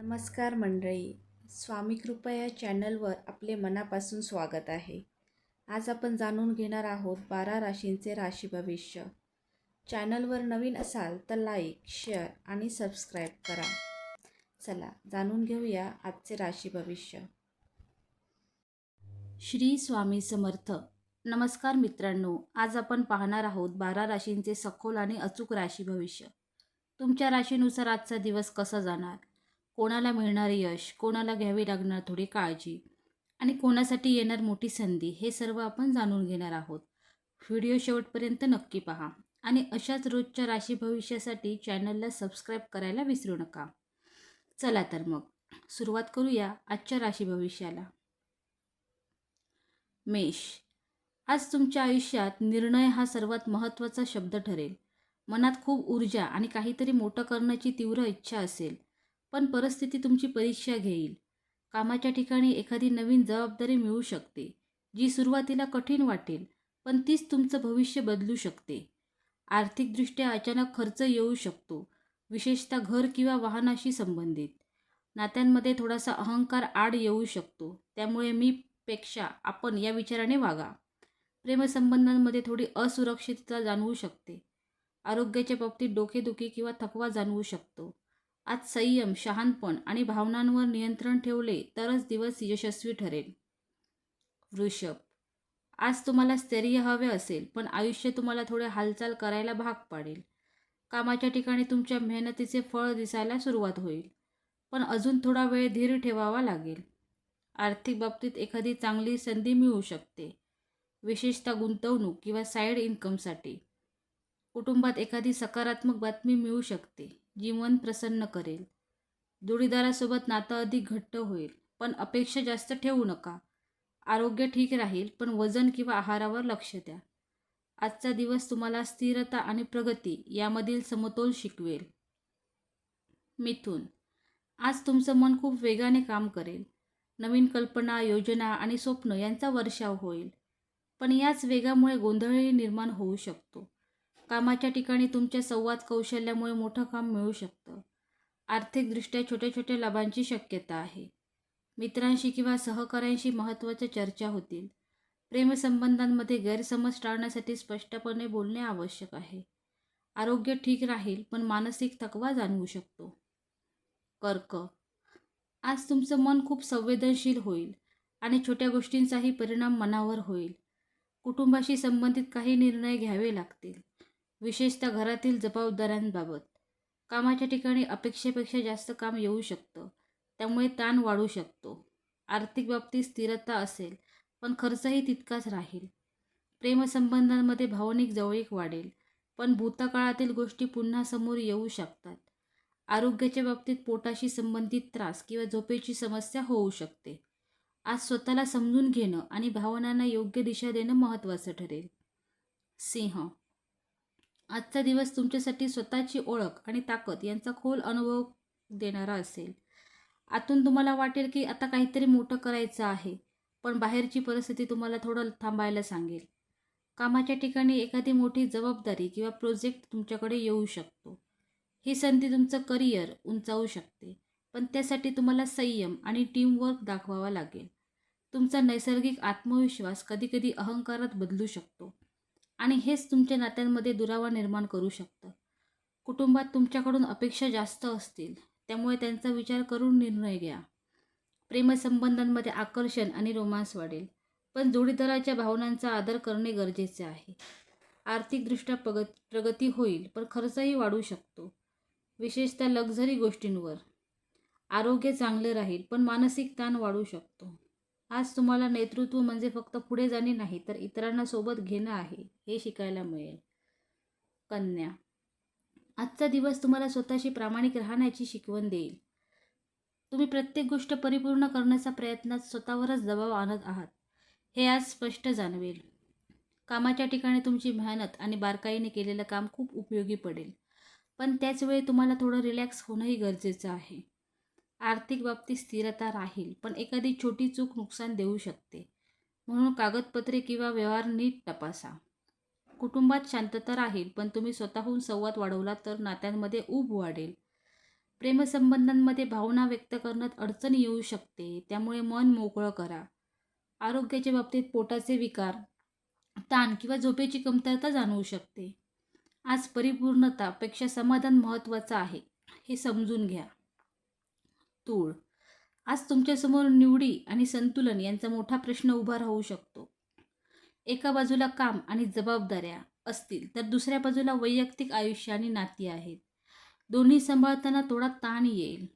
नमस्कार मंडळी. स्वामी कृपा या चॅनलवर आपले मनापासून स्वागत आहे. आज आपण जाणून घेणार आहोत 12 राशींचे राशी भविष्य. चॅनलवर नवीन असाल तर लाईक, शेअर आणि सबस्क्राईब करा. चला जाणून घेऊया आजचे राशी भविष्य. श्री स्वामी समर्थ. नमस्कार मित्रांनो, आज आपण पाहणार आहोत 12 राशींचे सखोल आणि अचूक राशी भविष्य. तुमच्या राशीनुसार आजचा दिवस कसा जाणार, कोणाला मिळणार यश, कोणाला घ्यावी लागणार थोडी काळजी आणि कोणासाठी येणार मोठी संधी, हे सर्व आपण जाणून घेणार आहोत. व्हिडिओ शेवटपर्यंत नक्की पहा आणि अशाच रोजच्या राशी भविष्यासाठी चॅनलला सबस्क्राईब करायला विसरू नका. चला तर मग सुरुवात करूया आजच्या राशी भविष्याला. मेष. आज तुमच्या आयुष्यात निर्णय हा सर्वात महत्त्वाचा शब्द ठरेल. मनात खूप ऊर्जा आणि काहीतरी मोठं करण्याची तीव्र इच्छा असेल, पण परिस्थिती तुमची परीक्षा घेईल. कामाच्या ठिकाणी एखादी नवीन जबाबदारी मिळू शकते, जी सुरुवातीला कठीण वाटेल, पण तीच तुमचं भविष्य बदलू शकते. आर्थिकदृष्ट्या अचानक खर्च येऊ शकतो, विशेषतः घर किंवा वाहनाशी संबंधित. नात्यांमध्ये थोडासा अहंकार आड येऊ शकतो, त्यामुळे मी पेक्षा आपण या विचाराने वागा. प्रेमसंबंधांमध्ये थोडी असुरक्षितता जाणवू शकते. आरोग्याच्या बाबतीत डोकेदुखी किंवा थकवा जाणवू शकतो. आज संयम, शहाणपण आणि भावनांवर नियंत्रण ठेवले तरच दिवस यशस्वी ठरेल. वृषभ. आज तुम्हाला स्थैर्य हवे असेल, पण आयुष्य तुम्हाला थोडे हालचाल करायला भाग पाडेल. कामाच्या ठिकाणी तुमच्या मेहनतीचे फळ दिसायला सुरुवात होईल, पण अजून थोडा वेळ धीर ठेवावा लागेल. आर्थिक बाबतीत एखादी चांगली संधी मिळू शकते, विशेषतः गुंतवणूक किंवा साईड इन्कमसाठी. कुटुंबात एखादी सकारात्मक बातमी मिळू शकते, जी मन प्रसन्न करेल. जोडीदारासोबत नातं अधिक घट्ट होईल, पण अपेक्षा जास्त ठेवू नका. आरोग्य ठीक राहील, पण वजन किंवा आहारावर लक्ष द्या. आजचा दिवस तुम्हाला स्थिरता आणि प्रगती यामधील समतोल शिकवेल. मिथुन. आज तुमचं मन खूप वेगाने काम करेल. नवीन कल्पना, योजना आणि स्वप्न यांचा वर्षाव होईल, पण याच वेगामुळे गोंधळही निर्माण होऊ शकतो. कामाच्या ठिकाणी तुमच्या संवाद कौशल्यामुळे मोठं काम मिळू शकतं. आर्थिकदृष्ट्या छोट्या छोट्या लाभांची शक्यता आहे. मित्रांशी किंवा सहकाऱ्यांशी महत्त्वाच्या चर्चा होतील. प्रेमसंबंधांमध्ये गैरसमज टाळण्यासाठी स्पष्टपणे बोलणे आवश्यक आहे. आरोग्य ठीक राहील, पण मानसिक थकवा जाणवू शकतो. कर्क. आज तुमचं मन खूप संवेदनशील होईल आणि छोट्या गोष्टींचाही परिणाम मनावर होईल. कुटुंबाशी संबंधित काही निर्णय घ्यावे लागतील, विशेषतः घरातील जबाबदाऱ्यांबाबत. कामाच्या ठिकाणी अपेक्षेपेक्षा जास्त काम येऊ शकतं, त्यामुळे ताण वाढू शकतो. आर्थिक बाबतीत स्थिरता असेल, पण खर्चही तितकाच राहील. प्रेमसंबंधांमध्ये भावनिक जवळीक वाढेल, पण भूतकाळातील गोष्टी पुन्हा समोर येऊ शकतात. आरोग्याच्या बाबतीत पोटाशी संबंधित त्रास किंवा झोपेची समस्या होऊ शकते. आज स्वतःला समजून घेणं आणि भावनांना योग्य दिशा देणं महत्त्वाचं ठरेल. सिंह. आजचा दिवस तुमच्यासाठी स्वतःची ओळख आणि ताकद यांचा खोल अनुभव देणारा असेल. आतून तुम्हाला वाटेल की आता काहीतरी मोठं करायचं आहे, पण बाहेरची परिस्थिती तुम्हाला थोडं थांबायला सांगेल. कामाच्या ठिकाणी एखादी मोठी जबाबदारी किंवा प्रोजेक्ट तुमच्याकडे येऊ शकतो. ही संधी तुमचं करिअर उंचावू शकते, पण त्यासाठी तुम्हाला संयम आणि टीमवर्क दाखवावा लागेल. तुमचा नैसर्गिक आत्मविश्वास कधीकधी अहंकारात बदलू शकतो आणि हेच तुमच्या नात्यांमध्ये दुरावा निर्माण करू शकतं. कुटुंबात तुमच्याकडून अपेक्षा जास्त असतील, त्यामुळे त्यांचा विचार करून निर्णय घ्या. प्रेमसंबंधांमध्ये आकर्षण आणि रोमांस वाढेल, पण जोडीदाराच्या भावनांचा आदर करणे गरजेचे आहे. आर्थिकदृष्ट्या प्रगती होईल, पण खर्चही वाढू शकतो, विशेषतः लक्झरी गोष्टींवर. आरोग्य चांगले राहील, पण मानसिक ताण वाढू शकतो. आज तुम्हाला नेतृत्व म्हणजे फक्त पुढे जाणे नाही, तर इतरांना सोबत घेणं आहे, हे शिकायला मिळेल. कन्या. आजचा दिवस तुम्हाला स्वतःशी प्रामाणिक राहण्याची शिकवण देईल. तुम्ही प्रत्येक गोष्ट परिपूर्ण करण्याचा प्रयत्नात स्वतःवरच दबाव आणत आहात, हे आज स्पष्ट जाणवेल. कामाच्या ठिकाणी तुमची मेहनत आणि बारकाईने केलेलं काम खूप उपयोगी पडेल, पण त्याचवेळी तुम्हाला थोडं रिलॅक्स होणंही गरजेचं आहे. आर्थिक बाबतीत स्थिरता राहील, पण एखादी छोटी चूक नुकसान देऊ शकते, म्हणून कागदपत्रे किंवा व्यवहार नीट तपासा. कुटुंबात शांतता राहील, पण तुम्ही स्वतःहून संवाद वाढवला तर नात्यांमध्ये ऊब वाढेल. प्रेमसंबंधांमध्ये भावना व्यक्त करण्यात अडचण येऊ शकते, त्यामुळे मन मोकळं करा. आरोग्याच्या बाबतीत पोटाचे विकार, ताण किंवा झोपेची कमतरता जाणवू शकते. आज परिपूर्णतापेक्षा समाधान महत्त्वाचं आहे, हे समजून घ्या. तूळ, आज तुमच्यासमोर निवडी आणि संतुलन यांचा मोठा प्रश्न उभा राहू शकतो. एका बाजूला काम आणि जबाबदाऱ्या असतील, तर दुसऱ्या बाजूला वैयक्तिक आयुष्य आणि नाती आहेत. दोन्ही सांभाळताना थोडा ताण येईल.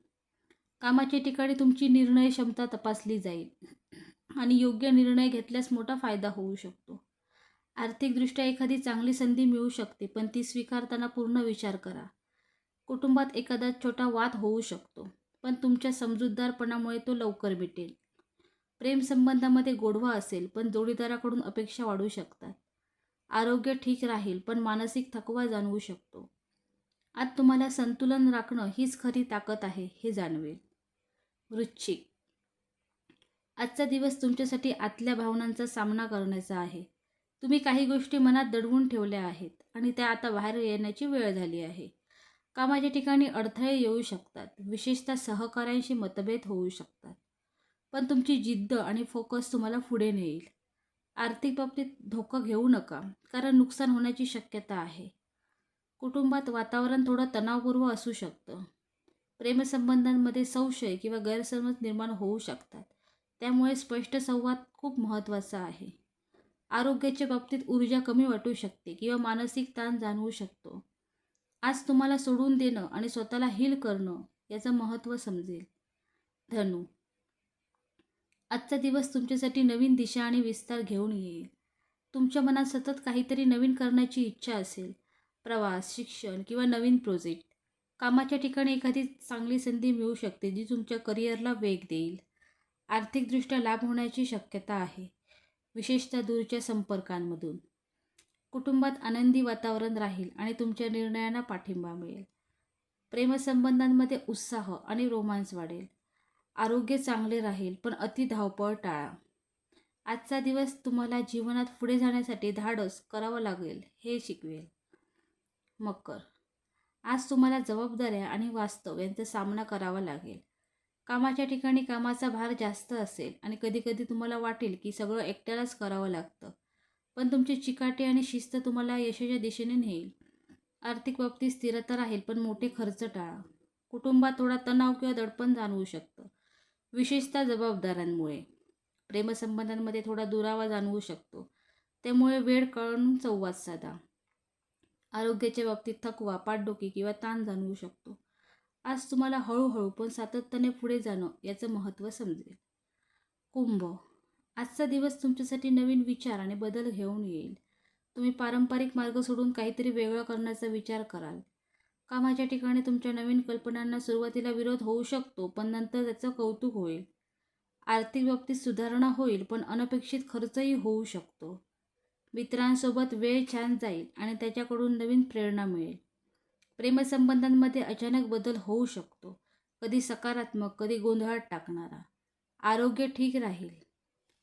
कामाच्या ठिकाणी तुमची निर्णय क्षमता तपासली जाईल आणि योग्य निर्णय घेतल्यास मोठा फायदा होऊ शकतो. आर्थिकदृष्ट्या एखादी चांगली संधी मिळू शकते, पण ती स्वीकारताना पूर्ण विचार करा. कुटुंबात एखादा छोटा वाद होऊ शकतो, पण तुमच्या समजूतदारपणामुळे तो लवकर मिटेल. प्रेमसंबंधामध्ये गोडवा असेल, पण जोडीदाराकडून अपेक्षा वाढू शकतात. आरोग्य ठीक राहील, पण मानसिक थकवा जाणवू शकतो. आज तुम्हाला संतुलन राखणं हीच खरी ताकद आहे, हे जाणवेल. वृश्चिक, आजचा दिवस तुमच्यासाठी आतल्या भावनांचा सामना करण्याचा आहे. तुम्ही काही गोष्टी मनात दडवून ठेवल्या आहेत आणि त्या आता बाहेर येण्याची वेळ झाली आहे. कामाच्या ठिकाणी अडथळे येऊ शकतात, विशेषतः सहकाऱ्यांशी मतभेद होऊ शकतात. पण तुमची जिद्द आणि फोकस तुम्हाला पुढे नेईल. आर्थिक बाबतीत धोका घेऊ नका, कारण नुकसान होण्याची शक्यता आहे. कुटुंबात वातावरण थोडं तणावपूर्ण असू शकतं. प्रेमसंबंधांमध्ये संशय किंवा गैरसमज निर्माण होऊ शकतात, त्यामुळे स्पष्ट संवाद खूप महत्त्वाचा आहे. आरोग्याच्या बाबतीत ऊर्जा कमी वाटू शकते किंवा मानसिक ताण जाणवू शकतो. आज तुम्हाला सोडून देणं आणि स्वतःला हील करणं याचं महत्त्व समजेल. धनु, आजचा दिवस तुमच्यासाठी नवीन दिशा आणि विस्तार घेऊन येईल. तुमच्या मनात सतत काहीतरी नवीन करण्याची इच्छा असेल. प्रवास, शिक्षण किंवा नवीन प्रोजेक्ट. कामाच्या ठिकाणी एखादी चांगली संधी मिळू शकते, जी तुमच्या करिअरला वेग देईल. आर्थिकदृष्ट्या लाभ होण्याची शक्यता आहे, विशेषतः दूरच्या संपर्कांमधून. कुटुंबात आनंदी वातावरण राहील आणि तुमच्या निर्णयांना पाठिंबा मिळेल. प्रेमसंबंधांमध्ये उत्साह आणि रोमांस वाढेल. आरोग्य चांगले राहील, पण अति धावपळ टाळा. आजचा दिवस तुम्हाला जीवनात पुढे जाण्यासाठी धाडस करावं लागेल, हे शिकवेल. मकर, आज तुम्हाला जबाबदाऱ्या आणि वास्तव यांचा सामना करावा लागेल. कामाच्या ठिकाणी कामाचा भार जास्त असेल आणि कधीकधी तुम्हाला वाटेल की सगळं एकट्यालाच करावं लागतं, पण तुमची चिकाटी आणि शिस्त तुम्हाला यशाच्या दिशेने नेईल. आर्थिक बाबतीत स्थिरता राहील, पण मोठे खर्च टाळा. कुटुंबात थोडा तणाव किंवा दडपण जाणवू शकतं, विशेषतः जबाबदाऱ्यांमुळे. प्रेमसंबंधांमध्ये थोडा दुरावा जाणवू शकतो, त्यामुळे वेळ काढून संवाद साधा. आरोग्याच्या बाबतीत थकवा, पाठदुखी किंवा ताण जाणवू शकतो. आज तुम्हाला हळूहळू पण सातत्याने पुढे जाणं याचं महत्त्व समजेल. कुंभ, आजचा दिवस तुमच्यासाठी नवीन विचार आणि बदल घेऊन येईल. तुम्ही पारंपरिक मार्ग सोडून काहीतरी वेगळं करण्याचा विचार कराल. कामाच्या ठिकाणी तुमच्या नवीन कल्पनांना सुरुवातीला विरोध होऊ शकतो, पण नंतर त्याचं कौतुक होईल. आर्थिक बाबतीत सुधारणा होईल, पण अनपेक्षित खर्चही होऊ शकतो. मित्रांसोबत वेळ छान जाईल आणि त्याच्याकडून नवीन प्रेरणा मिळेल. प्रेमसंबंधांमध्ये अचानक बदल होऊ शकतो, कधी सकारात्मक, कधी गोंधळात टाकणारा. आरोग्य ठीक राहील.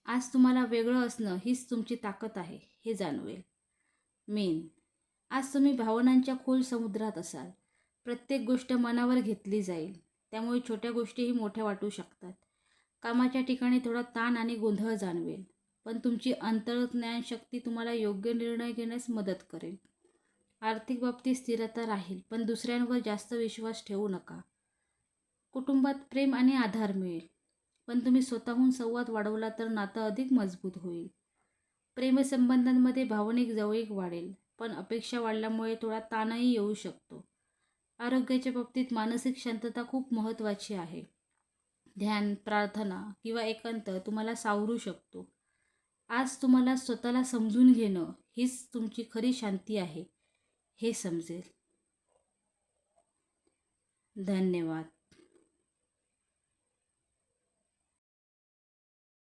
आज तुम्हाला वेगळं असणं हीच तुमची ताकद आहे, हे जाणवेल. मीन, आज तुम्ही भावनांच्या खोल समुद्रात असाल. प्रत्येक गोष्ट मनावर घेतली जाईल, त्यामुळे छोट्या गोष्टीही मोठ्या वाटू शकतात. कामाच्या ठिकाणी थोडा ताण आणि गोंधळ जाणवेल, पण तुमची अंतर्ज्ञानशक्ती तुम्हाला योग्य निर्णय घेण्यास मदत करेल. आर्थिक बाबतीत स्थिरता राहील, पण दुसऱ्यांवर जास्त विश्वास ठेवू नका. कुटुंबात प्रेम आणि आधार मिळेल, पण तुम्ही स्वतःहून संवाद वाढवला तर नातं अधिक मजबूत होईल. प्रेमसंबंधांमध्ये भावनिक जवळीक वाढेल, पण अपेक्षा वाढल्यामुळे थोडा ताणही येऊ शकतो. आरोग्याच्या बाबतीत मानसिक शांतता खूप महत्त्वाची आहे. ध्यान, प्रार्थना किंवा एकांत तुम्हाला सावरू शकतो. आज तुम्हाला स्वतःला समजून घेणं हीच तुमची खरी शांती आहे, हे समजेल. धन्यवाद.